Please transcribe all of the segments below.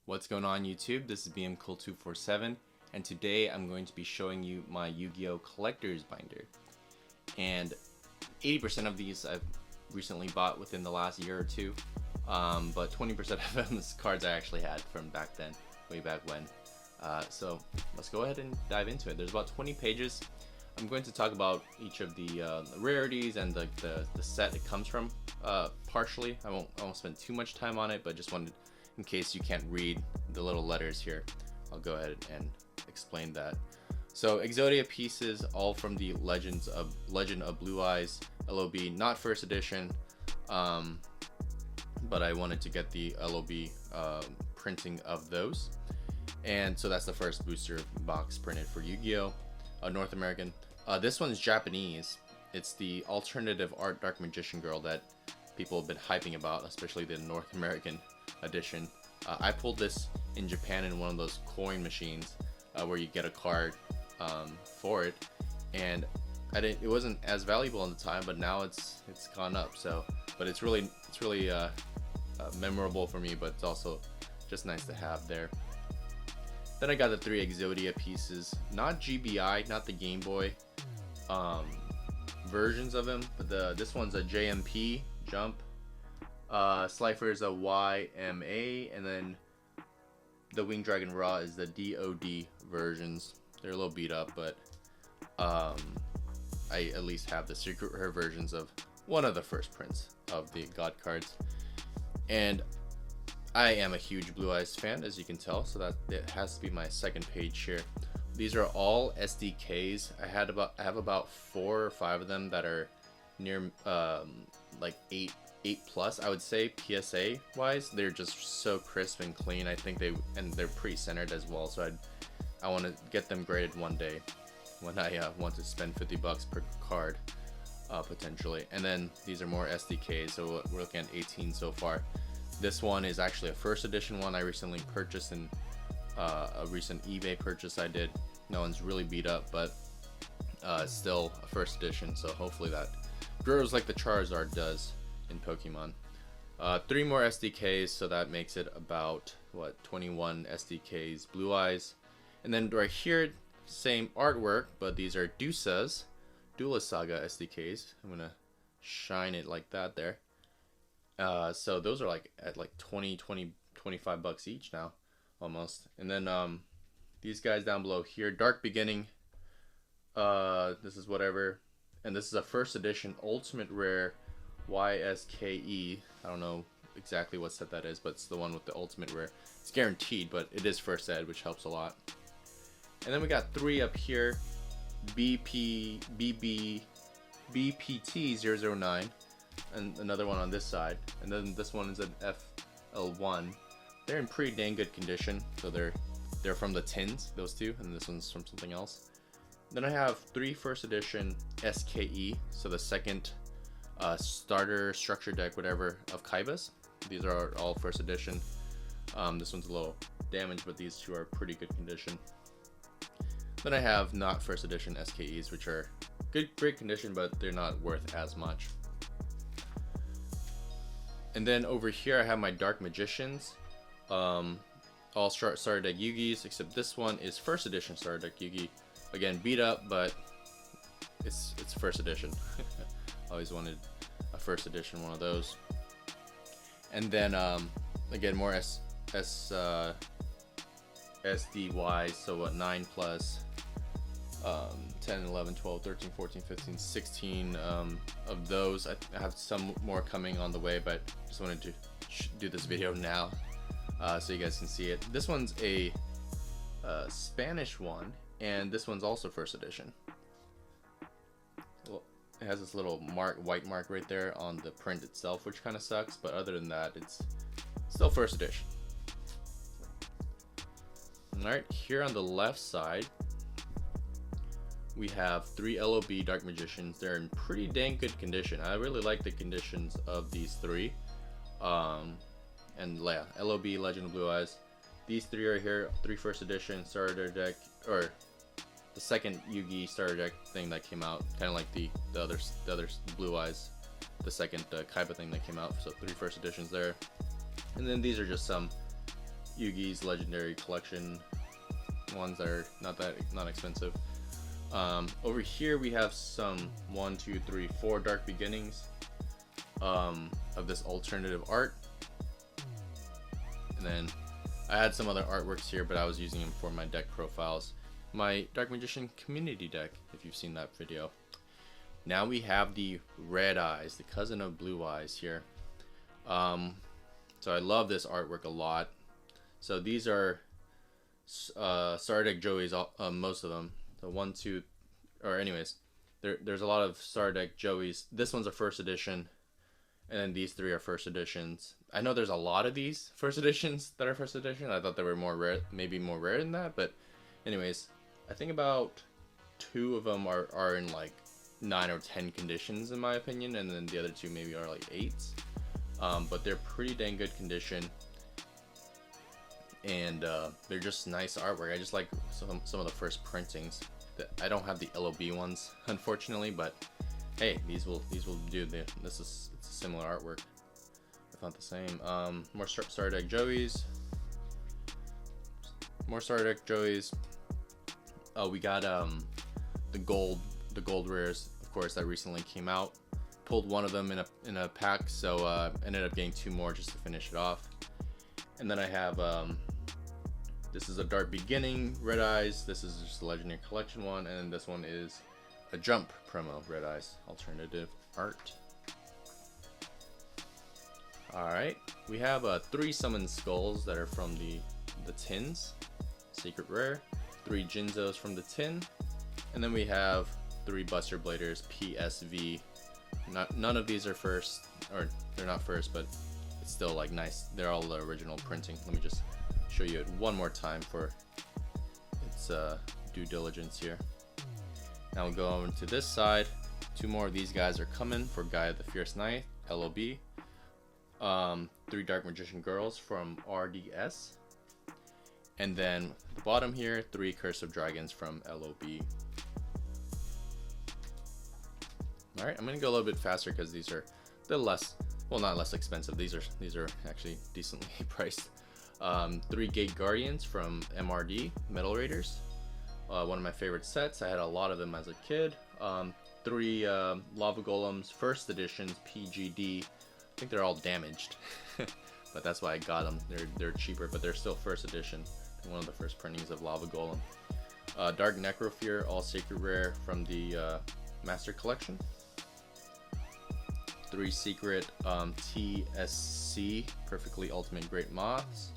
What's going on YouTube? This is BMCool247 and today I'm going to be showing you my Yu-Gi-Oh! Collector's Binder. And 80% of these I've recently bought within the last year or two, but 20% of them is cards I actually had from back then, way back when. So let's go ahead and dive into it. There's about 20 pages. I'm going to talk about each of the rarities and the set it comes from partially. I won't spend too much time on it, but just wanted, in case you can't read the little letters here, I'll go ahead and explain that. So Exodia pieces, all from the Legend of Blue-Eyes LOB, not first edition, but I wanted to get the LOB printing of those. And so that's the first booster box printed for Yu-Gi-Oh! North American. This one's Japanese. It's the alternative art Dark Magician Girl that people have been hyping about, especially the North American edition. I pulled this in Japan in one of those coin machines where you get a card for it, and it wasn't as valuable at the time, but now it's gone up. So, but it's really memorable for me, but it's also just nice to have there. Then I got the 3 Exodia pieces, not GBI, not the Game Boy versions of them, but this one's a JMP Jump. Slifer is a YMA, and then the Winged Dragon Raw is the DOD versions. They're a little beat up, but I at least have the Secret Rare versions of one of the first prints of the God cards. And I am a huge Blue-Eyes fan, as you can tell, so that it has to be my second page here. These are all SDKs. I have about 4 or 5 of them that are near like 8 plus, I would say. PSA wise, they're just so crisp and clean. I think they're pretty centered as well, so I want to get them graded one day when I want to spend $50 per card potentially. And then these are more SDKs, so we're looking at 18 so far. This one is actually a first edition one I recently purchased in a recent eBay purchase I did. No one's really beat up, but still a first edition, so hopefully that grows like the Charizard does in Pokemon. 3 more SDKs, so that makes it about, what, 21 SDKs Blue-Eyes. And then right here, same artwork, but these are Duelist Saga SDKs. I'm gonna shine it like that there. So those are like at like 25 bucks each now, almost. And then these guys down below here, Dark Beginning, this is whatever, and this is a first edition Ultimate Rare YSKE. I don't know exactly what set that is, but it's the one with the Ultimate Rare. It's guaranteed, but it is first ed, which helps a lot. And then we got 3 up here, BPT 009, and another one on this side, and then this one is an FL1. They're in pretty dang good condition, so they're from the tins, those two, and this one's from something else. Then I have 3 first edition SKE, so the second starter structure deck, whatever, of Kaibas. These are all first edition. This one's a little damaged, but these two are pretty good condition. Then I have not first edition SKEs, which are great condition, but they're not worth as much. And then over here I have my Dark Magicians, all starter deck Yugis, except this one is first edition starter deck Yugi. Again, beat up, but it's first edition. Always wanted a first edition one of those. And then again, more SDYs, so what, 9 plus, 10, 11, 12, 13, 14, 15, 16 of those. I have some more coming on the way, but just wanted to do this video now so you guys can see it. This one's a Spanish one, and this one's also first edition. Well, it has this little white mark right there on the print itself, which kind of sucks, but other than that, it's still first edition. Alright, here on the left side, we have 3 LOB Dark Magicians. They're in pretty dang good condition. I really like the conditions of these 3. And yeah, LOB Legend of Blue-Eyes. These 3 are here, 3 first edition starter deck, or the second Yugi starter deck thing that came out, kind of like the other Blue-Eyes, the second Kaiba thing that came out. So 3 first editions there. And then these are just some Yugioh's Legendary Collection ones that are not expensive. Over here we have some 1, 2, 3, 4 Dark Beginnings of this alternative art, and then I had some other artworks here, but I was using them for my deck profiles. My Dark Magician community deck, if you've seen that video. Now we have the Red Eyes, the cousin of Blue Eyes here. So I love this artwork a lot. So these are Starter Deck Joeys, most of them. So 1, 2, or anyways, there's a lot of Starter Deck Joeys. This one's a first edition, and then these 3 are first editions. I know there's a lot of these first editions that are first edition. I thought they were more rare, maybe more rare than that, but anyways, I think about 2 of them are in like 9 or 10 conditions in my opinion, and then the other 2 maybe are like 8s. But they're pretty dang good condition, and they're just nice artwork. I just like some of the first printings. I don't have the LOB ones unfortunately, but hey, these will do. It's a similar artwork, if not the same. More Starter Deck Joeys. More Starter Deck Joeys. Oh, we got the gold rares, of course, that recently came out. Pulled one of them in a pack, so ended up getting 2 more just to finish it off. And then I have this is a Dark Beginning Red Eyes. This is just a Legendary Collection one, and this one is a Jump promo Red Eyes alternative art. All right, we have 3 Summon Skulls that are from the tins, secret rare. 3 Jinzos from the tin, and then we have 3 Buster Bladers PSV. None of these are first, or they're not first, but it's still like nice. They're all the original printing. Let me just show you it one more time for its due diligence here. Now we'll go over to this side. 2 more of these guys are coming for Gaia the Fierce Knight, LOB. 3 Dark Magician Girls from RDS. And then at the bottom here, 3 Curse of Dragons from LOB. Alright, I'm gonna go a little bit faster because these are less, well, not less expensive. These are actually decently priced. 3 Gate Guardians from MRD, Metal Raiders. One of my favorite sets. I had a lot of them as a kid. 3 Lava Golems, first editions, PGD. I think they're all damaged, but that's why I got them. They're cheaper, but they're still first edition. One of the first printings of Lava Golem. Dark Necrofear, all sacred rare from the Master Collection. 3 secret TSC, Perfectly Ultimate Great Moths.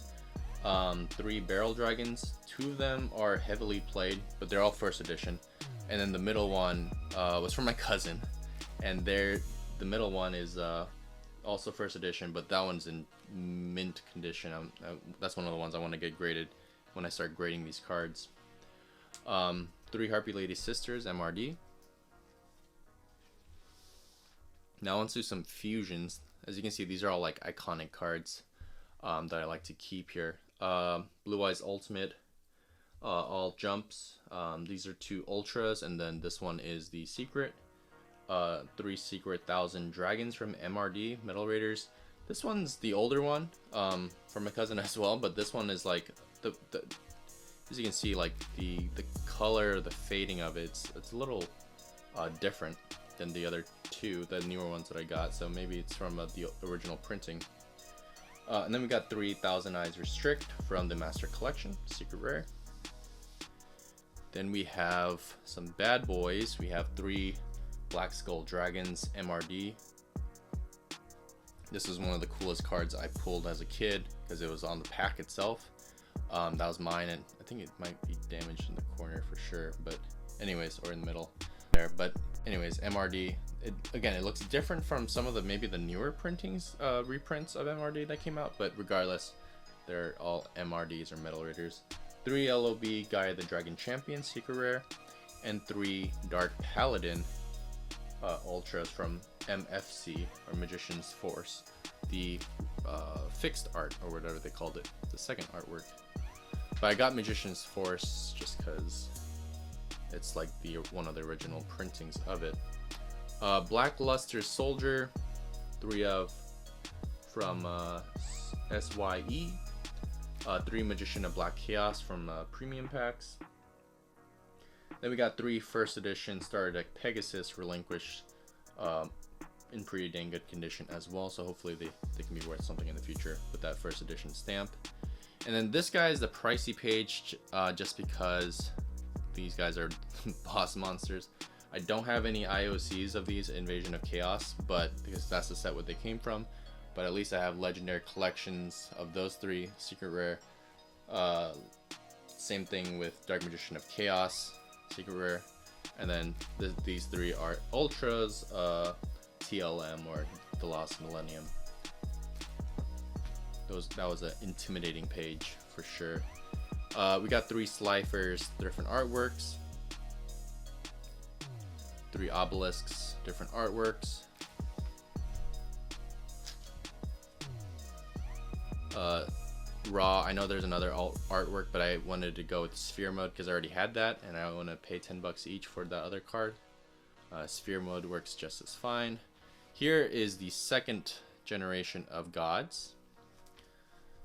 3 Barrel Dragons. 2 of them are heavily played, but they're all first edition. And then the middle one was from my cousin, and the middle one is also first edition, but that one's in mint condition. That's one of the ones I want to get graded when I start grading these cards. 3 Harpy Lady Sisters, MRD. Now onto some fusions. As you can see, these are all like iconic cards that I like to keep here. Blue Eyes Ultimate, all jumps. These are 2 Ultras, and then this one is the secret. 3 Secret 1000 Dragons from MRD, Metal Raiders. This one's the older one from my cousin as well, but this one is like as you can see, like the color, the fading of it's a little different than the other 2, the newer ones that I got. So maybe it's from the original printing. And then we got 3 Thousand Eyes Restrict from the Master Collection, secret rare. Then we have some bad boys. We have 3 Black Skull Dragons, MRD. This is one of the coolest cards I pulled as a kid because it was on the pack itself. That was mine, and I think it might be damaged in the corner for sure, but anyways, or in the middle there. But anyways, MRD, again, it looks different from some of the maybe the newer printings, reprints of MRD that came out, but regardless, they're all MRDs or Metal Raiders. 3 LOB Gaia the Dragon Champion, secret rare, and 3 Dark Paladin Ultras from MFC, or Magician's Force, the fixed art, or whatever they called it, the second artwork. But I got Magician's Force just because it's like one of the original printings of it. Blackluster Soldier, 3 of from SYE. 3 Magician of Black Chaos from premium packs. Then we got 3 first edition starter deck Pegasus Relinquished in pretty dang good condition as well. So hopefully they can be worth something in the future with that first edition stamp. And then this guy is the pricey page just because these guys are boss monsters. I don't have any IOCs of these Invasion of Chaos, but because that's the set what they came from. But at least I have legendary collections of those 3 secret rare. Same thing with Dark Magician of Chaos, secret rare. And then these 3 are ultras, TLM or the Lost Millennium. That was an intimidating page for sure. We got 3 Slifer's, different artworks. 3 obelisks, different artworks. Raw, I know there's another artwork, but I wanted to go with sphere mode because I already had that, and I want to pay $10 each for the other card. Sphere mode works just as fine. Here is the 2nd generation of gods.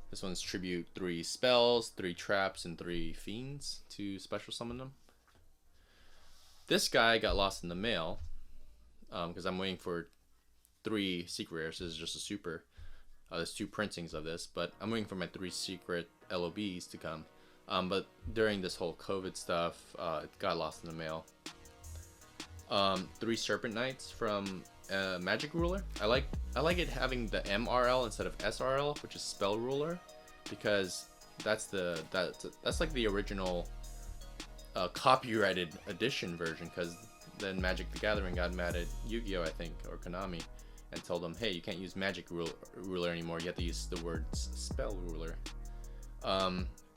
This one's tribute 3 spells, 3 traps, and 3 fiends to special summon them. This guy got lost in the mail because I'm waiting for 3 secret rares. This is just a super. There's 2 printings of this, but I'm waiting for my 3 secret LOBs to come. But during this whole COVID stuff, it got lost in the mail. 3 Serpent Knights from Magic Ruler. I like it having the MRL instead of SRL, which is Spell Ruler, because that's like the original copyrighted edition version. Because then Magic the Gathering got mad at Yugioh, I think, or Konami, and told them, hey, you can't use Magic Ruler anymore. You have to use the words Spell Ruler.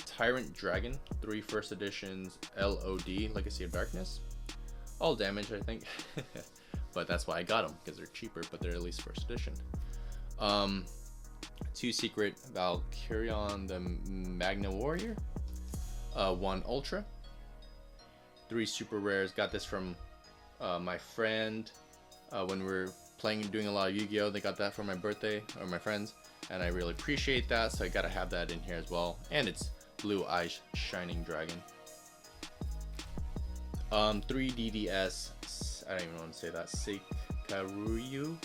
Tyrant Dragon, 3 first editions, LOD, Legacy of Darkness. All damage, I think. But that's why I got them, because they're cheaper, but they're at least first edition. 2 secret Valkyrion, the Magna Warrior. 1 Ultra. 3 super rares. Got this from my friend when we were playing and doing a lot of Yu-Gi-Oh! They got that for my birthday, or my friends, and I really appreciate that, so I gotta have that in here as well. And it's Blue-Eyes Shining Dragon. 3 DDS, I don't even want to say that, Seikaruyu.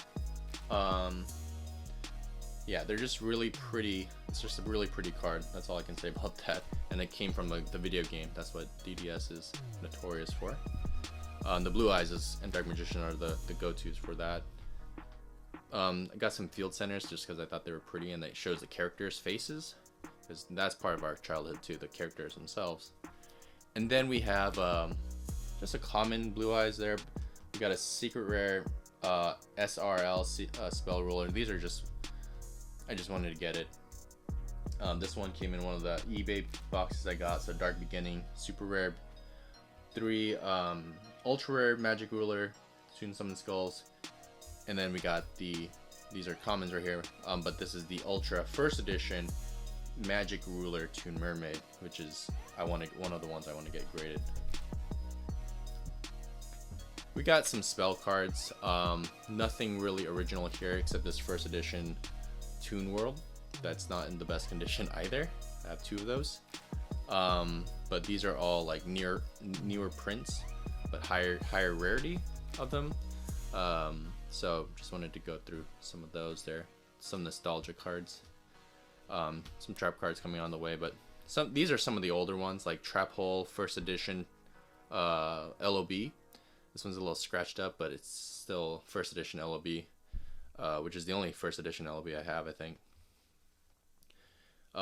Yeah, they're just really pretty. It's just a really pretty card. That's all I can say about that. And it came from the video game. That's what DDS is notorious for. The Blue-Eyes and Dark Magician are the go-tos for that. I got some field centers just because I thought they were pretty, and it shows the characters' faces, because that's part of our childhood too, the characters themselves. And then we have just a common Blue-Eyes there. We got a secret rare SRL Spell Ruler. These are just, I just wanted to get it. This one came in one of the eBay boxes I got. So Dark Beginning, super rare. 3 ultra rare Magic Ruler, Student Summon Skulls. And then we got these are commons right here. But this is the ultra first edition Magic Ruler Toon Mermaid, which is one of the ones I want to get graded. We got some spell cards. Nothing really original here except this first edition Toon World. That's not in the best condition either. I have 2 of those. But these are all like newer prints, but higher rarity of them. So just wanted to go through some of those there. Some nostalgia cards. Some trap cards coming on the way, but these are some of the older ones, like Trap Hole first edition LOB. This one's a little scratched up, but it's still first edition LOB, which is the only first edition LOB I have, I think.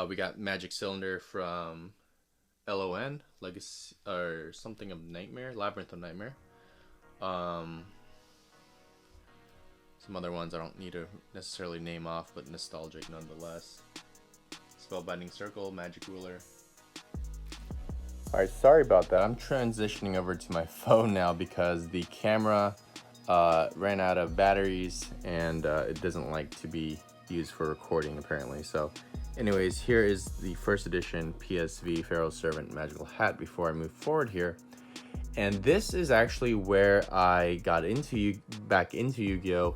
We got Magic Cylinder from LON, Legacy or something of Nightmare, Labyrinth of Nightmare. Some other ones I don't need to necessarily name off, but nostalgic nonetheless. Spellbinding Circle, Magic Ruler. Alright, sorry about that. I'm transitioning over to my phone now because the camera ran out of batteries and it doesn't like to be used for recording apparently. So anyways, here is the first edition PSV Pharaoh's Servant Magical Hat before I move forward here. And this is actually where I got back into Yu-Gi-Oh!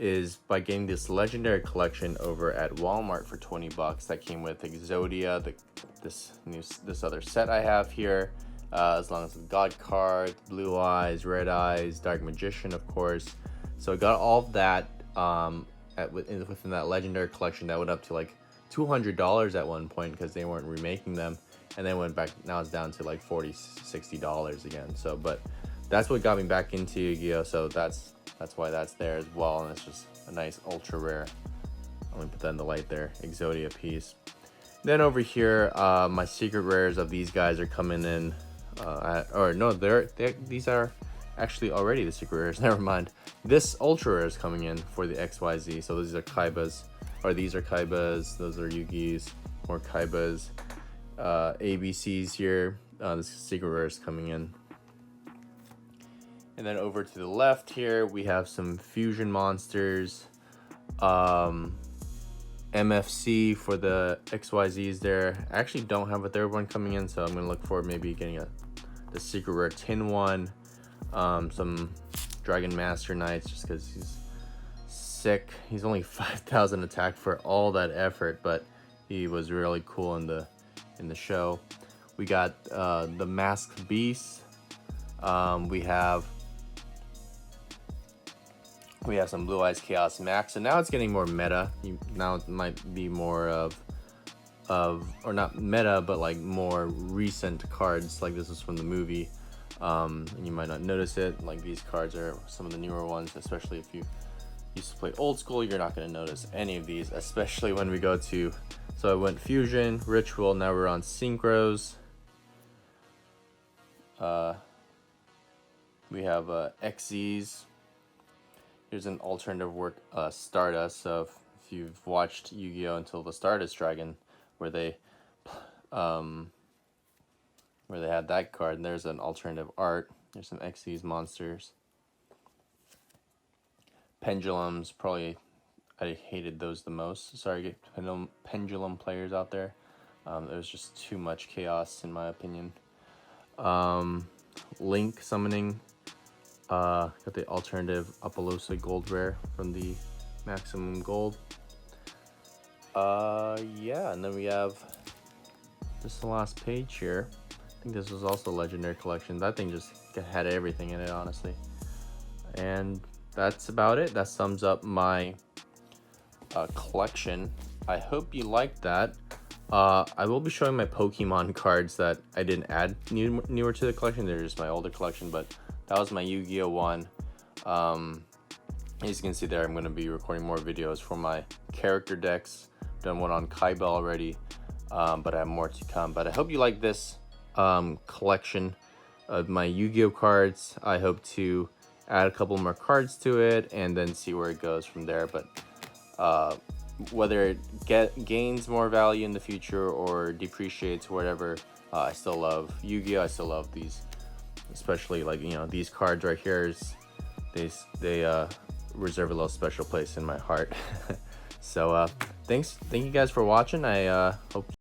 is by getting this legendary collection over at Walmart for 20 bucks. That came with Exodia, this other set I have here, as long as the God card, Blue-Eyes, Red-Eyes, Dark Magician, of course. So I got all of that within that legendary collection. That went up to like $200 at one point because they weren't remaking them, and then went back. Now it's down to like $40-$60 again. So, but that's what got me back into Yu-Gi-Oh. So that's why that's there as well, and it's just a nice ultra rare. I'm gonna put that in the light there, Exodia piece. Then over here, my secret rares of these guys are coming in. These are actually already the secret rares. Never mind. This ultra rare is coming in for the XYZ. So these are Kaibas, or these are Kaibas. Those are Yugis, more Kaibas. ABCs here. This secret rare is coming in. And then over to the left here, we have some fusion monsters. MFC for the XYZs there. I actually don't have a third one coming in, so I'm gonna look for maybe getting the secret rare tin one. Some Dragon Master Knights, just because he's sick. He's only 5,000 attack for all that effort, but he was really cool in the show. We got the Masked Beast. We have some Blue-Eyes Chaos Max, so now it's getting more meta. Now it might be more of or not meta, but like more recent cards. Like this is from the movie, and you might not notice it. Like these cards are some of the newer ones, especially if you used to play old school. You're not going to notice any of these, especially when we go to. So I went Fusion, Ritual. Now we're on Synchros. We have XZs. Here's an alternative work, Stardust. So if you've watched Yu-Gi-Oh! Until the Stardust Dragon, where they had that card, and there's an alternative art. There's some XC's monsters. Pendulums, probably I hated those the most. Sorry, pendulum players out there. There was just too much chaos in my opinion. Link summoning. Got the alternative Apollosa gold rare from the Maximum Gold. Yeah, and then we have just the last page here. I think this was also a legendary collection. That thing just had everything in it, honestly. And that's about it. That sums up my collection. I hope you liked that. I will be showing my Pokemon cards that I didn't add newer to the collection. They're just my older collection, but that was my Yu-Gi-Oh! One. As you can see there, I'm going to be recording more videos for my character decks. Done one on Kaiba already, but I have more to come. But I hope you like this collection of my Yu-Gi-Oh! Cards. I hope to add a couple more cards to it and then see where it goes from there. But whether it gains more value in the future or depreciates or whatever, I still love Yu-Gi-Oh! I still love these. Especially like, you know, these cards right here, they reserve a little special place in my heart. So thank you guys for watching. I hope